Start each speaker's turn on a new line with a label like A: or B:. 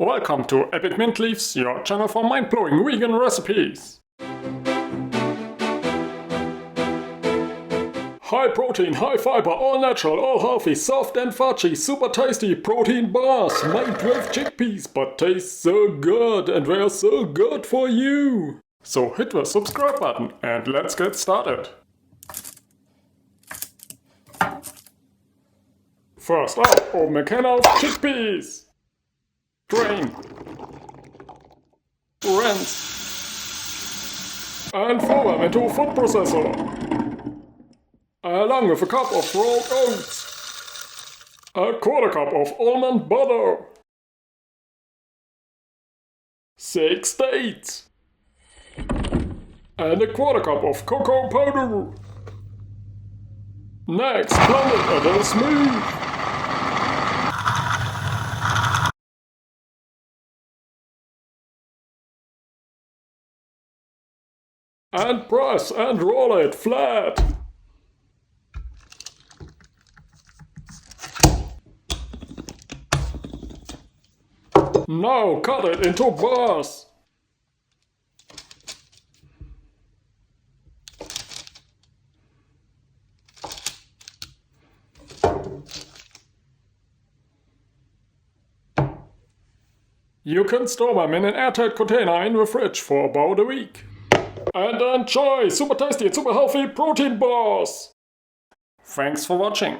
A: Welcome to Epic Mint Leaves, your channel for mind-blowing vegan recipes. High protein, high fiber, all natural, all healthy, soft and fudgy, super tasty protein bars made with chickpeas, but taste so good and they're so good for you. So hit the subscribe button and let's get started. First up, open a can of chickpeas. Drain, rinse, and throw them into a food processor, along with a cup of rolled oats, a quarter cup of almond butter, 6 dates, and a quarter cup of cocoa powder. Next, blend it until smooth. And press and roll it flat. Now cut it into bars. You can store them in an airtight container in the fridge for about a week. And enjoy super tasty and super healthy protein bars! Thanks for watching.